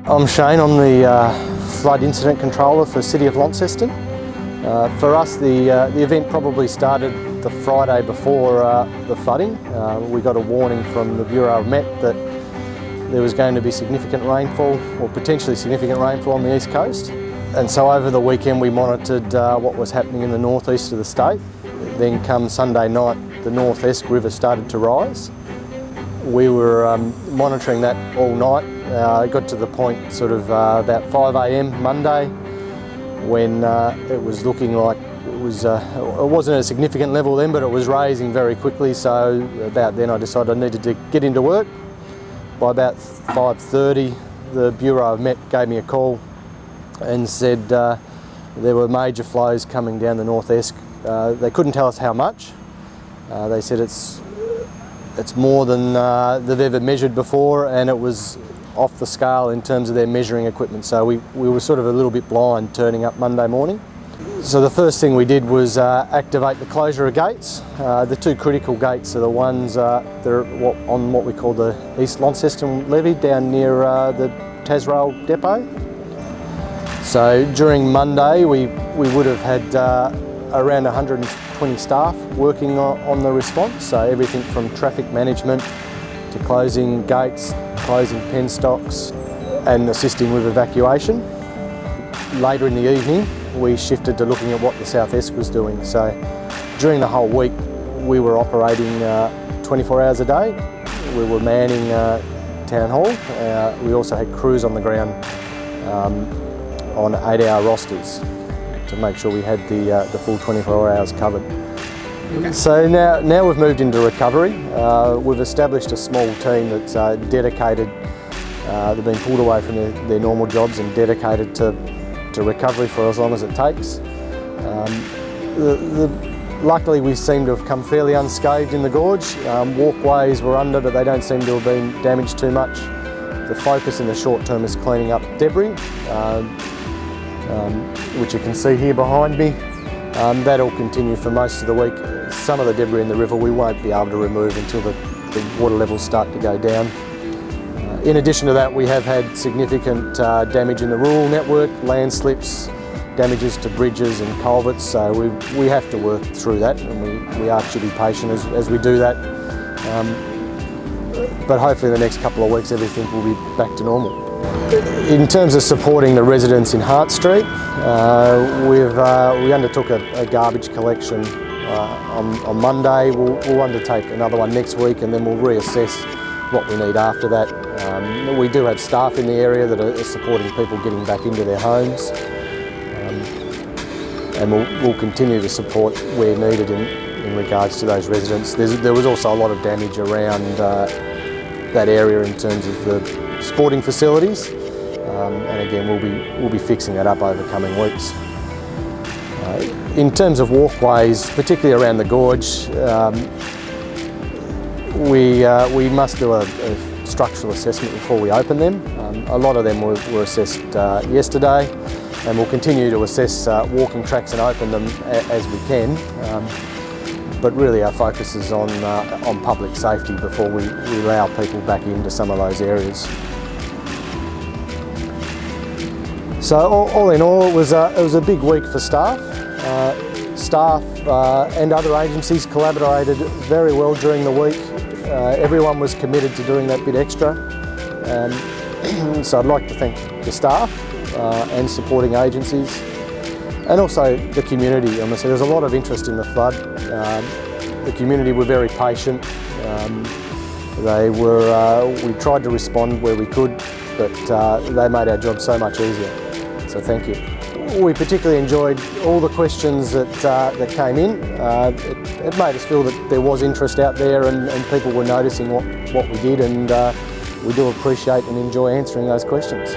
I'm Shane, I'm the Flood Incident Controller for City of Launceston. For us, the event probably started the Friday before the flooding. We got a warning from the Bureau of Met that there was going to be significant rainfall, or potentially significant rainfall on the east coast. And so over the weekend we monitored what was happening in the northeast of the state. Then come Sunday night, the North Esk River started to rise. We were monitoring that all night. It got to the point sort of about 5 AM Monday when it was looking like it wasn't a significant level then, but it was rising very quickly. So about then I decided I needed to get into work. By about 5:30, the Bureau of Met gave me a call and said there were major flows coming down the North Esk. They couldn't tell us how much. They said it's more than they've ever measured before, and it was off the scale in terms of their measuring equipment. So we were sort of a little bit blind turning up Monday morning. So the first thing we did was activate the closure of gates. The two critical gates are the ones that are on what we call the East Launceston levee down near the Tasrail depot. So during Monday we would have had around 120 staff working on the response. So everything from traffic management to closing gates, closing pen stocks and assisting with evacuation. Later in the evening we shifted to looking at what the South Esk was doing. So during the whole week we were operating 24 hours a day. We were manning Town Hall. We also had crews on the ground on 8-hour rosters to make sure we had the full 24 hours covered. Okay. So now we've moved into recovery. We've established a small team that's dedicated. They've been pulled away from their normal jobs and dedicated to recovery for as long as it takes. Luckily we seem to have come fairly unscathed in the gorge. Walkways were under, but they don't seem to have been damaged too much. The focus in the short term is cleaning up debris, which you can see here behind me. That'll continue for most of the week. Some of the debris in the river we won't be able to remove until the water levels start to go down. In addition to that, we have had significant damage in the rural network, landslips, damages to bridges and culverts, so we have to work through that, and we should be patient as we do that. But hopefully in the next couple of weeks everything will be back to normal. In terms of supporting the residents in Hart Street, we undertook a garbage collection on Monday. We'll undertake another one next week, and then we'll reassess what we need after that. We do have staff in the area that are supporting people getting back into their homes, and we'll continue to support where needed in regards to those residents. There was also a lot of damage around that area in terms of the sporting facilities, and again we'll be fixing that up over coming weeks. In terms of walkways, particularly around the gorge, we must do a structural assessment before we open them. A lot of them were assessed yesterday, and we'll continue to assess walking tracks and open them as we can. But really our focus is on public safety before we allow people back into some of those areas. So all in all, it was a big week for staff. Staff and other agencies collaborated very well during the week. Everyone was committed to doing that bit extra. So I'd like to thank the staff and supporting agencies, and also the community. I must say, there's a lot of interest in the flood. The community were very patient. We tried to respond where we could, but they made our job so much easier. So thank you. We particularly enjoyed all the questions that came in. It made us feel that there was interest out there, and people were noticing what we did, and we do appreciate and enjoy answering those questions.